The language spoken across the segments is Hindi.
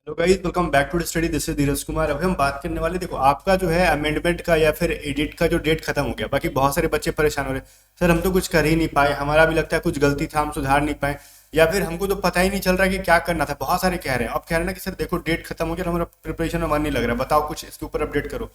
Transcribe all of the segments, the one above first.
Hello guys, welcome back to the study. This is Dheeraj Kumar. अभी हम बात करने वाले, देखो आपका जो है अमेंडमेंट का या फिर एडिट का जो डेट खत्म हो गया। बाकी बहुत सारे बच्चे परेशान हो रहे हैं, सर हम तो कुछ कर ही नहीं पाए, हमारा भी लगता है कुछ गलती था, हम सुधार नहीं पाए, या फिर हमको तो पता ही नहीं चल रहा है कि क्या करना था। बहुत सारे कह रहे हैं, अब कह रहे हैं ना कि सर देखो डेट खत्म हो गया, हमारा प्रिपरेशन में मन नहीं लग रहा, बताओ कुछ इसके ऊपर अपडेट करो।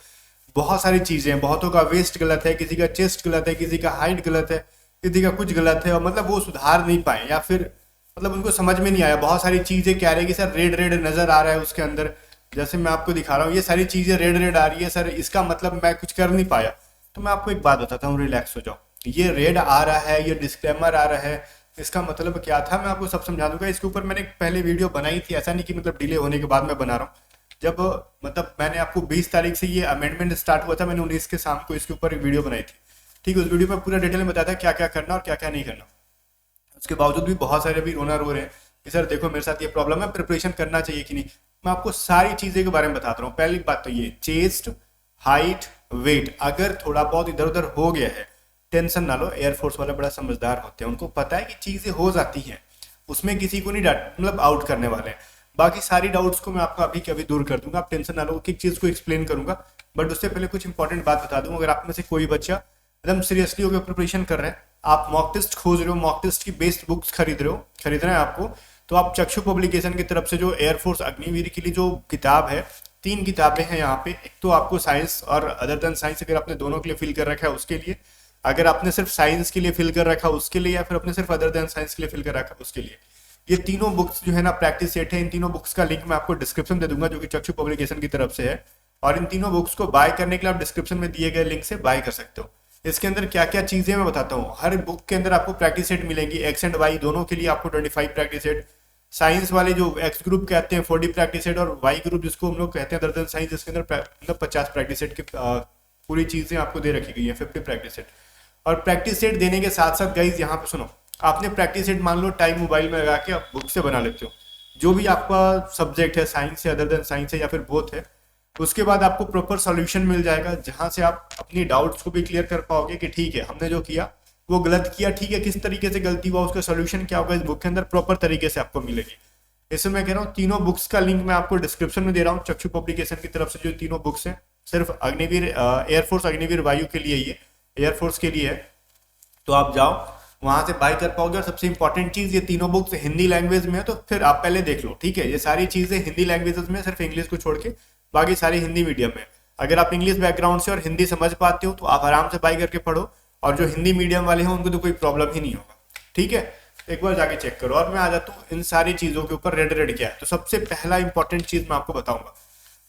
बहुत सारी चीजें हैं, बहुतों का वेस्ट गलत है, किसी का चेस्ट गलत है, किसी का हाइट गलत है, किसी का कुछ गलत है, और मतलब वो सुधार नहीं पाए या फिर मतलब उनको समझ में नहीं आया। बहुत सारी चीजें कह रहे हैं कि सर रेड रेड नजर आ रहा है उसके अंदर, जैसे मैं आपको दिखा रहा हूँ ये सारी चीजें रेड रेड आ रही है सर, इसका मतलब मैं कुछ कर नहीं पाया। तो मैं आपको एक बात बताता हूँ, रिलैक्स हो जाओ। ये रेड आ रहा है, ये डिस्क्लेमर आ रहा है, इसका मतलब क्या था मैं आपको सब समझा दूंगा। इसके ऊपर मैंने पहले वीडियो बनाई थी, ऐसा नहीं कि मतलब डिले होने के बाद मैं बना रहा हूँ। जब मतलब मैंने आपको 20 तारीख से ये अमेंडमेंट स्टार्ट हुआ था, मैंने 19 के शाम को इसके ऊपर एक वीडियो बनाई थी। ठीक है, उस वीडियो में पूरा डिटेल में बताया था क्या क्या करना और क्या क्या नहीं करना। उसके बावजूद भी बहुत सारे अभी रोना रो रहे हैं कि सर देखो मेरे साथ ये प्रॉब्लम है, प्रिपरेशन करना चाहिए कि नहीं। मैं आपको सारी चीजें के बारे में बताता रहा हूँ। पहली बात तो ये चेस्ट, हाइट, वेट अगर थोड़ा बहुत इधर उधर हो गया है, टेंशन ना लो। एयरफोर्स वाले बड़ा समझदार होते हैं, उनको पता है कि चीजें हो जाती हैं, उसमें किसी को नहीं डांट मतलब आउट करने वाले हैं। बाकी सारी डाउट्स को मैं आपको अभी के अभी दूर कर दूंगा, आप टेंशन ना लो, एक एक चीज को एक्सप्लेन करूंगा। बट उससे पहले कुछ इंपॉर्टेंट बात बता दूं, अगर आप में से कोई बच्चा एकदम सीरियसली होकर प्रिपरेशन कर रहे हैं, आप मॉक टेस्ट खोज रहे हो, मॉक टेस्ट की बेस्ड बुक्स खरीद रहे हो, खरीदना है आपको, तो आप चक्षु पब्लिकेशन की तरफ से जो एयरफोर्स अग्निवीर के लिए जो किताब है, 3 किताबें हैं यहाँ पे। एक तो आपको साइंस और अदर देन साइंस, अगर आपने दोनों के लिए फिल कर रखा है उसके लिए, अगर आपने सिर्फ साइंस के लिए फिल कर रखा उसके लिए, या फिर आपने सिर्फ अदर देन साइंस के लिए फिल कर रखा उसके लिए, ये तीनों बुक्स जो है ना प्रैक्टिस सेट है। इन तीनों बुक्स का लिंक मैं आपको डिस्क्रिप्शन दे दूंगा, जो कि चक्षु पब्लिकेशन की तरफ से है। और इन तीनों बुक्स को बाय करने के लिए आप डिस्क्रिप्शन में दिए गए लिंक से बाय कर सकते हो। इसके अंदर क्या क्या चीजें मैं बताता हूँ। हर बुक के अंदर आपको प्रैक्टिस सेट मिलेंगी, एक्स एंड वाई दोनों के लिए आपको 25 प्रैक्टिस सेट। साइंस वाले जो एक्स ग्रुप कहते हैं 40 प्रैक्टिस सेट, और वाई ग्रुप जिसको हम लोग कहते हैं अदर देन साइंस, जिसके अंदर मतलब 50 प्रैक्टिस सेट की पूरी चीजें आपको दे रखी गई है, 50 प्रैक्टिस सेट। और प्रैक्टिस सेट देने के साथ साथ गाइज यहाँ पे सुनो, आपने प्रैक्टिस सेट मान लो टाइम मोबाइल में लगा के आप बुक से बना लेते हो, जो भी आपका सब्जेक्ट है, साइंस है, अदर देन साइंस है, या फिर बोथ है। उसके बाद आपको प्रॉपर सॉल्यूशन मिल जाएगा, जहां से आप अपनी डाउट्स को भी क्लियर कर पाओगे कि ठीक है हमने जो किया वो गलत किया, ठीक है किस तरीके से गलती हुआ, उसका सॉल्यूशन क्या होगा, इस बुक के अंदर प्रॉपर तरीके से आपको मिलेगी। इसमें मैं कह रहा हूँ तीनों बुक्स का लिंक मैं आपको डिस्क्रिप्शन में दे रहा हूँ, चक्षु पब्लिकेशन की तरफ से जो तीनों बुक्स हैं, सिर्फ अग्निवीर एयरफोर्स अग्निवीर वायु के लिए, ये एयरफोर्स के लिए है। तो आप जाओ वहां से बाय कर पाओगे। और सबसे इंपॉर्टेंट चीज, ये तीनों बुक्स हिंदी लैंग्वेज में है, तो फिर आप पहले देख लो, ठीक है। ये सारी चीजें हिंदी लैंग्वेजेस में, सिर्फ इंग्लिश को छोड़ के बाकी सारी हिंदी मीडियम में। अगर आप इंग्लिश बैकग्राउंड से और हिंदी समझ पाते हो तो आप आराम से बाय करके पढ़ो, और जो हिंदी मीडियम वाले हैं उनको तो कोई प्रॉब्लम ही नहीं होगा, ठीक है। एक बार जाके चेक करो। और मैं आ जाता हूँ इन सारी चीजों के ऊपर, रेड रेड क्या है। तो सबसे पहला इंपॉर्टेंट चीज मैं आपको बताऊंगा,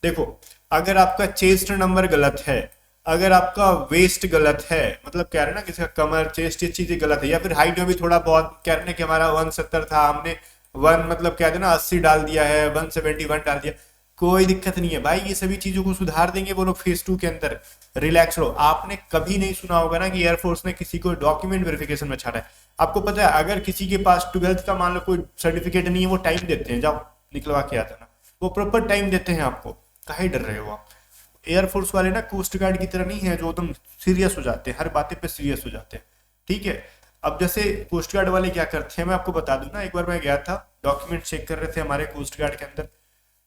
देखो अगर आपका चेस्ट नंबर गलत है, अगर आपका वेस्ट गलत है, मतलब कह रहे हैं ना किसी का कमर चेस्ट ये चीजें गलत है, या फिर हाइट में भी थोड़ा बहुत कह रहे हैं कि हमारा 170 था, हमने 1 मतलब कहते हैं ना 80 डाल दिया है, 171 डाल दिया, कोई दिक्कत नहीं है भाई, ये सभी चीजों को सुधार देंगे वो लोग फेज 2 के अंदर। रिलैक्स रहो। आपने कभी नहीं सुना होगा ना कि एयरफोर्स ने किसी को डॉक्यूमेंट वेरिफिकेशन में छाड़ा है। आपको पता है अगर किसी के पास 12th का मान लो कोई सर्टिफिकेट नहीं है, वो टाइम देते हैं, जाओ निकलवा के आता ना, वो प्रॉपर टाइम देते हैं आपको। काहे डर रहे हो आप। एयरफोर्स वाले ना कोस्ट गार्ड की तरह नहीं है जो एकदम सीरियस हो जाते हैं, हर बातें पे सीरियस हो जाते हैं, ठीक है। अब जैसे कोस्ट गार्ड वाले क्या करते हैं मैं आपको बता दूं ना। एक बार मैं गया था, डॉक्यूमेंट चेक कर रहे थे हमारे कोस्ट गार्ड के अंदर,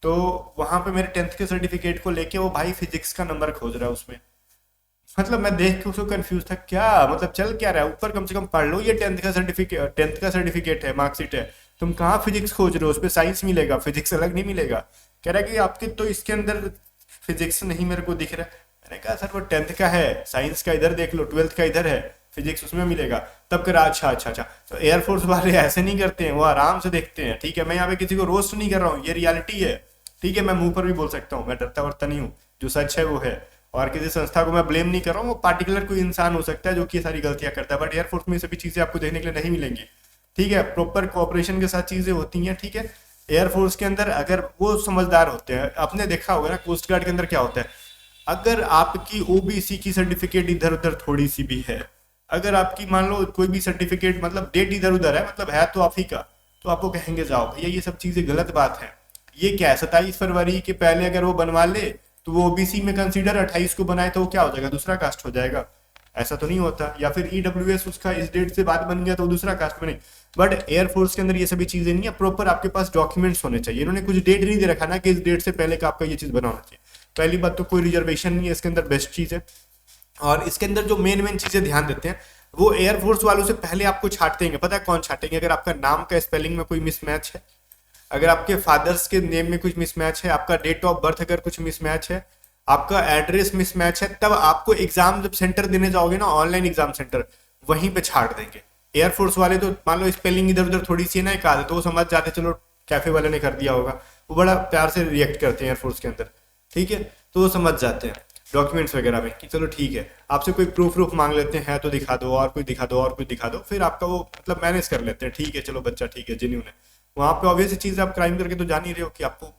तो वहां पे मेरे 10th के सर्टिफिकेट को लेके वो भाई फिजिक्स का नंबर खोज रहा है उसमें। मतलब मैं देख के उसको कंफ्यूज था, क्या मतलब चल क्या रहा है, ऊपर कम से कम पढ़ लो, ये 10th का सर्टिफिकेट है, मार्कशीट है, तुम कहाँ फिजिक्स खोज रहे हो, उस पर साइंस मिलेगा, फिजिक्स अलग नहीं मिलेगा। कह रहा है कि आपके तो इसके अंदर फिजिक्स नहीं मेरे को दिख रहा है। मैंने कहा सर वो 10th का है, साइंस का इधर देख लो, 12th का इधर है, फिजिक्स उसमें मिलेगा। तब करा अच्छा अच्छा अच्छा। तो एयरफोर्स वाले ऐसे नहीं करते हैं, वो आराम से देखते हैं, ठीक है। मैं यहाँ पे किसी को रोस्ट नहीं कर रहा हूँ, ये रियलिटी है, ठीक है। मैं मुंह पर भी बोल सकता हूँ, मैं डरता वरता नहीं हूँ, जो सच है वो है। और किसी संस्था को मैं ब्लेम नहीं कर रहा हूँ, वो पार्टिकुलर कोई इंसान हो सकता है जो कि ये सारी गलतियां करता है, बट एयरफोर्स में ये सभी चीजें आपको देखने के लिए नहीं मिलेंगी, ठीक है। प्रॉपर कोऑपरेशन के साथ चीजें होती हैं, ठीक है। एयरफोर्स के अंदर अगर वो समझदार होते हैं, आपने देखा होगा ना कोस्ट गार्ड के अंदर क्या होता है, अगर आपकी ओबीसी की सर्टिफिकेट इधर उधर थोड़ी सी भी है, अगर आपकी मान लो कोई भी सर्टिफिकेट मतलब डेट इधर उधर है, मतलब है तो आप ही का, तो आपको कहेंगे जाओ भैया ये सब चीजें गलत बात है। ये क्या है, 27 फरवरी के पहले अगर वो बनवा ले तो वो ओबीसी में कंसीडर, 28 को बनाए तो वो क्या हो जाएगा, दूसरा कास्ट हो जाएगा। ऐसा तो नहीं होता। या फिर ईडब्ल्यूएस उसका इस डेट से बाद बन गया तो वो दूसरा कास्ट में नहीं। बट एयरफोर्स के अंदर ये सभी चीजें नहीं है, प्रॉपर आपके पास डॉक्यूमेंट्स होने चाहिए। इन्होंने कुछ डेट नहीं दे रखा ना कि इस डेट से पहले का आपका ये चीज बना होना चाहिए। पहली बात तो कोई रिजर्वेशन नहीं है इसके अंदर, बेस्ट चीज है। और इसके अंदर जो मेन मेन चीजें ध्यान देते हैं वो एयरफोर्स वालों से पहले आपको छांटेंगे। पता है कौन छांटेंगे? अगर आपका नाम का स्पेलिंग में कोई मिसमैच है, अगर आपके फादर्स के नेम में कुछ मिसमैच है, आपका डेट ऑफ बर्थ अगर कुछ मिसमैच है, आपका एड्रेस मिसमैच है, तब आपको एग्जाम जब सेंटर देने जाओगे ना, ऑनलाइन एग्जाम सेंटर, वहीं पे छाट देंगे। एयरफोर्स वाले तो मान लो स्पेलिंग इधर उधर थोड़ी सी है ना एक आदत, तो वो समझ जाते चलो कैफे वाले ने कर दिया होगा, वो बड़ा प्यार से रिएक्ट करते हैं एयरफोर्स के अंदर, ठीक है, तो वो समझ जाते हैं डॉक्यूमेंट्स वगैरह में कि चलो ठीक है, आपसे कोई प्रूफ मांग लेते हैं तो दिखा दो, और कोई दिखा दो, और कोई दिखा दो, फिर आपका वो मतलब मैनेज कर लेते हैं, ठीक है चलो बच्चा ठीक है जेन्युइन है। वहां पे ऑब्वियस चीज आप क्राइम करके तो जान ही रहे हो कि आपको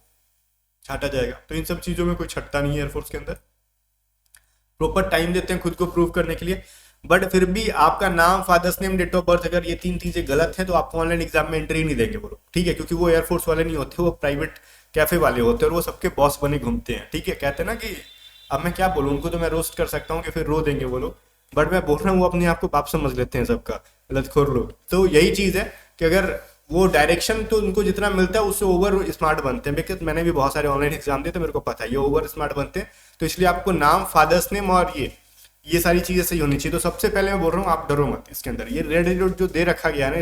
छाटा जाएगा। तो इन सब चीजों में कोई छटता नहीं है एयरफोर्स के अंदर, प्रॉपर टाइम देते हैं खुद को प्रूव करने के लिए। बट फिर भी आपका नाम, father's name, date of birth अगर ये 3 चीजें गलत है तो आपको ऑनलाइन एग्जाम में एंट्री नहीं देंगे वो लोग, ठीक है, क्योंकि वो एयरफोर्स वाले नहीं होते, वो प्राइवेट कैफे वाले होते हैं और वो सबके बॉस बने घूमते हैं, ठीक है। कहते हैं ना कि अब मैं क्या बोलूँ, उनको तो मैं रोस्ट कर सकता हूँ कि फिर रो देंगे वो लोग, बट मैं बोल रहा हूँ वो अपने आप को बाप समझ लेते हैं सबका, गलतखोर लोग। तो यही चीज है कि अगर वो डायरेक्शन तो उनको जितना मिलता है उससे ओवर स्मार्ट बनते हैं, बिकॉज मैंने भी बहुत सारे ऑनलाइन एग्जाम दिए तो मेरे को पता है ये ओवर स्मार्ट बनते हैं। तो इसलिए आपको नाम, फादर्स नेम और ये सारी चीजें सही होनी चाहिए। तो सबसे पहले मैं बोल रहा हूँ आप डरो मत इसके अंदर। ये रेड रेड जो दे रखा गया है ना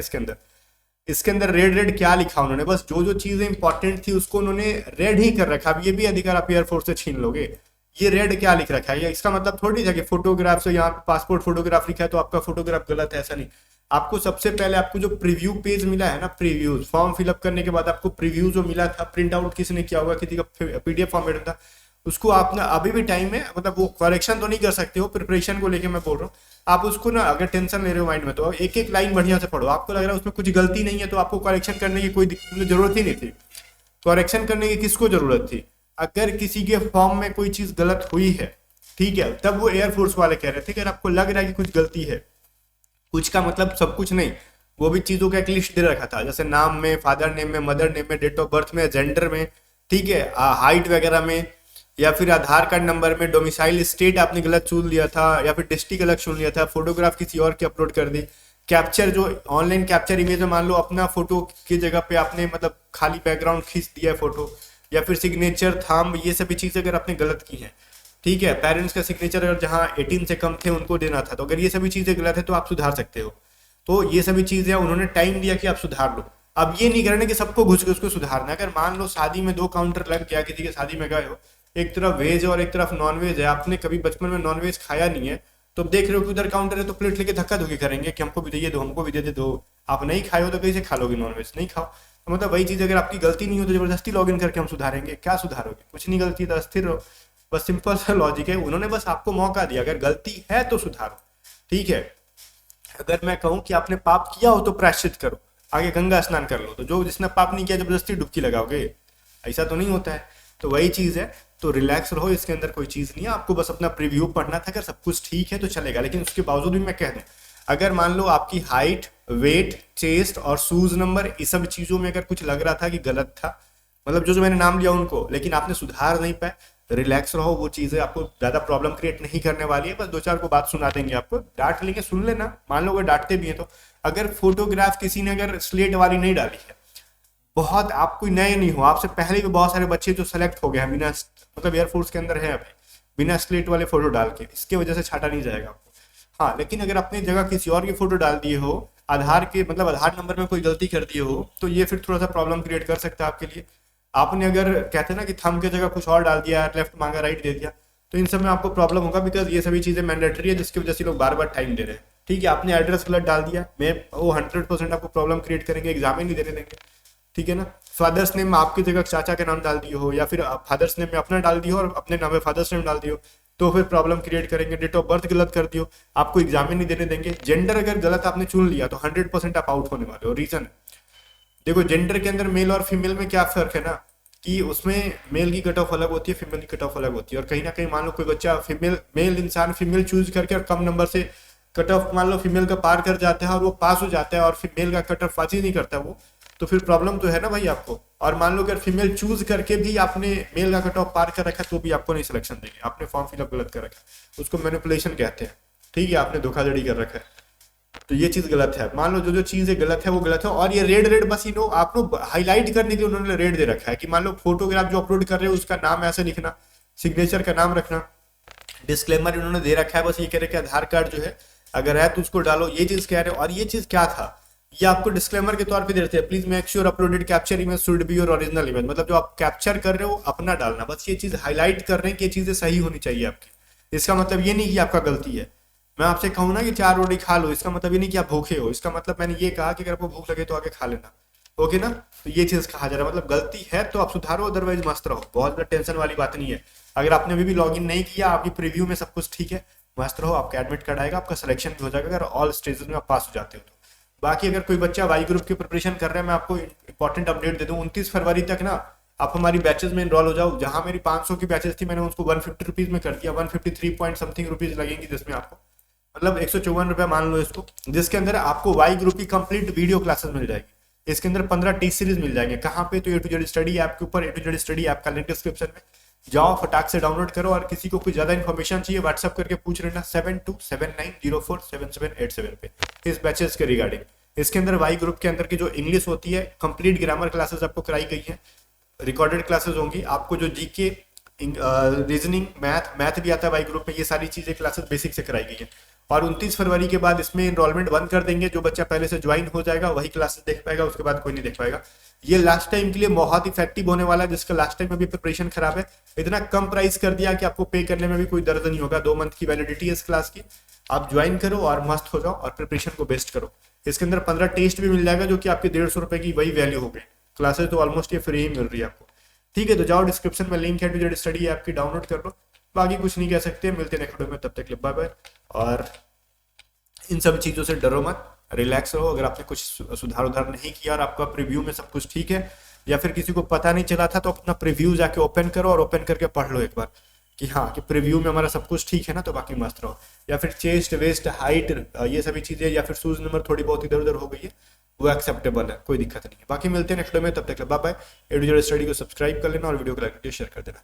इसके अंदर रेड रेड क्या लिखा उन्होंने, बस जो जो चीजें इंपॉर्टेंट थी उसको उन्होंने रेड ही कर रखा। अब ये भी अधिकार आप एयरफोर्स से छीन लोगे। ये रेड क्या लिख रखा है, ये इसका मतलब थोड़ी था कि फोटोग्राफ से यहाँ पासपोर्ट फोटोग्राफ लिखा है तो आपका फोटोग्राफ गलत है, ऐसा नहीं। आपको सबसे पहले आपको जो प्रीव्यू पेज मिला है ना, प्रीव्यूज फॉर्म फिलअप करने के बाद आपको प्रीव्यू जो मिला था, प्रिंट आउट किसी ने किया होगा, किसी का पीडीएफ फॉर्मेट था, उसको आपने अभी भी टाइम है, मतलब वो करेक्शन तो नहीं कर सकते हो, प्रिपरेशन को लेके मैं बोल रहा हूँ। आप उसको ना अगर टेंशन ले रहे हो माइंड में तो एक एक लाइन बढ़िया से पढ़ो। आपको लग रहा है उसमें कुछ गलती नहीं है तो आपको करेक्शन करने की कोई जरूरत ही नहीं थी। करेक्शन करने की किसको जरूरत थी? अगर किसी के फॉर्म में कोई चीज गलत हुई है, ठीक है, तब वो एयरफोर्स वाले कह रहे थे कि अगर आपको लग रहा है कि कुछ गलती है, कुछ का मतलब सब कुछ नहीं, वो भी चीजों का एक लिस्ट दे रखा था, जैसे नाम में, फादर नेम में, मदर नेम में, डेट ऑफ बर्थ में, जेंडर में, ठीक है, हाइट वगैरह में, या फिर आधार कार्ड नंबर में, डोमिसाइल स्टेट आपने गलत चुन लिया था या फिर डिस्ट्रिक्ट अलग चुन लिया था, फोटोग्राफ किसी और की अपलोड कर दी, कैप्चर जो ऑनलाइन कैप्चर इमेज में मान लो अपना फोटो की जगह पे आपने मतलब खाली बैकग्राउंड खींच दिया है फोटो, या फिर सिग्नेचर, थंब, ये सभी चीजें अगर आपने गलत की हैं, ठीक है, पेरेंट्स का सिग्नेचर अगर जहाँ 18 से कम थे उनको देना था, तो अगर ये सभी चीजें गलत है तो आप सुधार सकते हो। तो ये सभी चीजें उन्होंने टाइम दिया कि आप सुधार लो। अब ये नहीं करना कि सबको घुस के उसको सुधारना। अगर मान लो शादी में 2 काउंटर लग गया, किसी के शादी में गए हो, एक तरफ वेज और एक तरफ नॉन वेज है, आपने कभी बचपन में नॉन वेज खाया नहीं है, तो देख रहे हो कि उधर काउंटर है तो प्लेट लेके धक्का धुक्की करेंगे कि हमको भी दे दो, हमको भी दे दो। आप नहीं खाए हो तो कैसे खा लोगे नॉन वेज? नहीं खाओ। तो मतलब वही चीज, अगर आपकी गलती नहीं हो तो जबरदस्ती लॉग इन करके हम सुधारेंगे, क्या सुधारोगे? कुछ नहीं, गलती तो अस्थिर रहो। बस सिंपल सा लॉजिक है। उन्होंने बस आपको मौका दिया, अगर गलती है तो सुधारो, ठीक है। अगर मैं कहूं कि आपने पाप किया हो तो प्रायश्चित करो, आगे गंगा स्नान कर लो, तो जो जिसने पाप नहीं किया जबरदस्ती डुबकी लगाओगे? ऐसा तो नहीं होता है। तो वही चीज है, तो रिलैक्स रहो, इसके अंदर कोई चीज नहीं है। आपको बस अपना प्रीव्यू पढ़ना था, अगर सब कुछ ठीक है तो चलेगा। लेकिन उसके बावजूद भी मैं कह दूं, अगर मान लो आपकी हाइट, वेट, चेस्ट और शूज नंबर, इस सब चीजों में अगर कुछ लग रहा था कि गलत था, मतलब जो जो मैंने नाम लिया उनको, लेकिन आपने सुधार नहीं पाए, रिलैक्स रहो। वो चीजें आपको ज्यादा प्रॉब्लम क्रिएट नहीं करने वाली है। बस 2-4 को बात सुना देंगे, आपको डांट लेंगे, सुन लेना। मान लो अगर डांटते भी हैं तो, अगर फोटोग्राफ किसी ने अगर स्लेट वाली नहीं डाली है, बहुत आप कोई नए नहीं हो, आपसे पहले भी बहुत सारे बच्चे जो सेलेक्ट हो गए हैं बिना, मतलब एयरफोर्स के अंदर है अभी, बिना स्लेट वाले फोटो डाल के, इसके वजह से छाटा नहीं जाएगा आपको। हाँ, लेकिन अगर अपनी जगह किसी और की फोटो डाल दिए हो, आधार के मतलब आधार नंबर में कोई गलती कर दिए हो, तो ये फिर थोड़ा सा प्रॉब्लम क्रिएट कर सकता है आपके लिए। आपने अगर कहते हैं ना कि थंब की जगह कुछ और डाल दिया, लेफ्ट मांगा राइट दे दिया, तो इन सब में आपको प्रॉब्लम होगा, बिकॉज ये सभी चीजें मैंडेटरी है, जिसकी वजह से लोग बार बार टाइम दे रहे हैं। ठीक है, आपने एड्रेस गलत डाल दिया, मैं वो 100% आपको प्रॉब्लम क्रिएट करेंगे, एग्जाम ही नहीं देने देंगे। ठीक है ना। फादर्स नेम में आपकी जगह चाचा के नाम डाल दिए हो, या फिर फादर्स नेम में अपना डाल दियो और अपने नाम में फादर्स नेम डाल दियो, तो फिर प्रॉब्लम क्रिएट करेंगे। डेट ऑफ बर्थ गलत कर दियो, आपको एग्जाम ही नहीं देने देंगे। जेंडर अगर गलत आपने चुन लिया तो 100% आप आउट होने वाले हो। रीजन देखो, जेंडर के अंदर मेल और फीमेल में क्या फर्क है ना, कि उसमें मेल की कट ऑफ अलग होती है, फीमेल की कट ऑफ अलग होती है। और कहीं ना कहीं मान लो कोई बच्चा मेल इंसान फीमेल चूज करके और कम नंबर से कट ऑफ मान लो फीमेल का पार कर जाता है और वो पास हो जाता है, और फीमेल का कट ऑफ अचीव नहीं करता वो, तो फिर प्रॉब्लम तो है ना भाई आपको। और मान लो अगर फीमेल चूज करके भी आपने मेल का कट ऑफ पार कर रखा तो भी आपको नहीं सिलेक्शन देंगे, आपने फॉर्म फिलअप गलत कर रखा, उसको मैनिपुलेशन कहते हैं। ठीक है, आपने धोखाधड़ी कर रखा है। तो ये चीज गलत है। मान लो जो जो चीज है गलत है वो गलत है। और ये रेड रेड बस आपको हाईलाइट करने के लिए उन्होंने रेड दे रखा है कि मान लो फोटोग्राफ जो अपलोड कर रहे हो उसका नाम ऐसे लिखना, सिग्नेचर का नाम रखना, डिस्क्लेमर इन्होंने दे रखा है, बस ये कह रहे कि आधार कार्ड जो है अगर है तो उसको डालो, ये चीज कह रहे हो। और ये चीज क्या था, ये आपको डिस्क्लेमर के तौर पे दे रहे थे, please make sure uploaded capture image should be your original image, मतलब जो आप कैप्चर कर रहे हो अपना डालना, बस ये चीज हाईलाइट कर रहे हैं कि ये चीजें सही होनी चाहिए आपकी। इसका मतलब ये नहीं कि आपका गलती है। मैं आपसे कहूँ ना कि 4 रोटी खा लो, इसका मतलब ये नहीं कि आप भूखे हो, इसका मतलब मैंने ये कहा कि अगर आपको भूख लगे तो आके खा लेना। ओके ना, तो ये चीज कहा जा रहा है, मतलब गलती है तो आप सुधारो, अदरवाइज मस्त रहो, बहुत ज्यादा टेंशन वाली बात नहीं है। अगर आपने अभी भी लॉग इन नहीं किया, आपकी प्रीव्यू में सब कुछ ठीक है, मस्त रहो, आपका एडमिट कार्ड आएगा, आपका सिलेक्शन भी हो जाएगा अगर ऑल स्टेजेस में आप पास हो जाते हो तो। बाकी अगर कोई बच्चा वाई ग्रुप की प्रिपरेशन कर रहा है, मैं आपको इंपॉर्टेंट अपडेट दे दूं, 29 फरवरी तक ना आप हमारी बैचेस में इनरोल हो जाओ। जहां मेरी 500 की बैचेस थी मैंने उसको 150 रुपीज में कर दिया, 153 पॉइंट समथिंग रुपीज लगेंगी, जिसमें आपको मतलब 154 रुपए मान लो इसको, जिसके अंदर आपको वाई ग्रुप की कंप्लीट वीडियो क्लासेस मिल जाएगी। इसके अंदर 15 टी सीरीज मिल जाएंगे। कहाँ पे, तो ए टू जेड स्टडी ऐप के ऊपर, ए टू जेड स्टडी ऐप का लिंक डिस्क्रिप्शन में, जाओ फटाक से डाउनलोड करो। और किसी को कुछ ज्यादा इन्फॉर्मेशन चाहिए व्हाट्सएप करके पूछ लेना 7279047787 पे इस बैचेस के रिगार्डिंग। इसके अंदर वाई ग्रुप के अंदर की जो इंग्लिश होती है कंप्लीट ग्रामर क्लासेस आपको कराई गई है, रिकॉर्डेड क्लासेस होंगी। आपको जो जीके, रीजनिंग, मैथ भी आता है वाई ग्रुप में, ये सारी चीजें क्लासेस बेसिक से कराई गई है। और 29 फरवरी के बाद इसमें इनरोलमेंट बंद कर देंगे, जो बच्चा पहले से ज्वाइन हो जाएगा वही क्लासेस देख पाएगा, उसके बाद कोई नहीं देख पाएगा। ये लास्ट टाइम के लिए बहुत इफेक्टिव होने वाला है, जिसका लास्ट टाइम में भी प्रिपरेशन खराब है। इतना कम प्राइस कर दिया कि आपको पे करने में भी कोई दर्द नहीं होगा। 2 मंथ की वैलिडिटी है इस क्लास की, आप ज्वाइन करो और मस्त हो जाओ और प्रिपरेशन को बेस्ट करो। इसके अंदर 15 टेस्ट भी मिल जाएगा, जो कि आपके 150 रुपए की वही वैल्यू हो गई। क्लासेस तो ऑलमोस्ट ये फ्री ही मिल रही है आपको। ठीक है, तो जाओ डिस्क्रिप्शन में लिंक है, टू स्टडी ऐप की डाउनलोड कर लो। बाकी कुछ नहीं कह सकते, मिलते हैं नेक्स्ट वीडियो में, तब तक बाय बाय। और इन सब चीजों से डरो मत, रिलैक्स रहो। अगर आपने कुछ सुधार उधार नहीं किया और आपका प्रीव्यू में सब कुछ ठीक है, या फिर किसी को पता नहीं चला था, तो अपना प्रीव्यू जाके ओपन करो और ओपन करके पढ़ लो एक बार कि हाँ कि प्रीव्यू में हमारा सब कुछ ठीक है ना, तो बाकी मस्त रहो। या फिर चेस्ट वेस्ट हाइट ये सभी चीजें, या फिर शूज नंबर थोड़ी बहुत इधर उधर हो गई है, वो एक्सेप्टेबल है, कोई दिक्कत नहीं है। बाकी मिलते हैं नेक्स्ट वीडियो में, तब तक bye bye. A to Z study को सब्सक्राइब कर लेना और वीडियो को लाइक शेयर कर देना।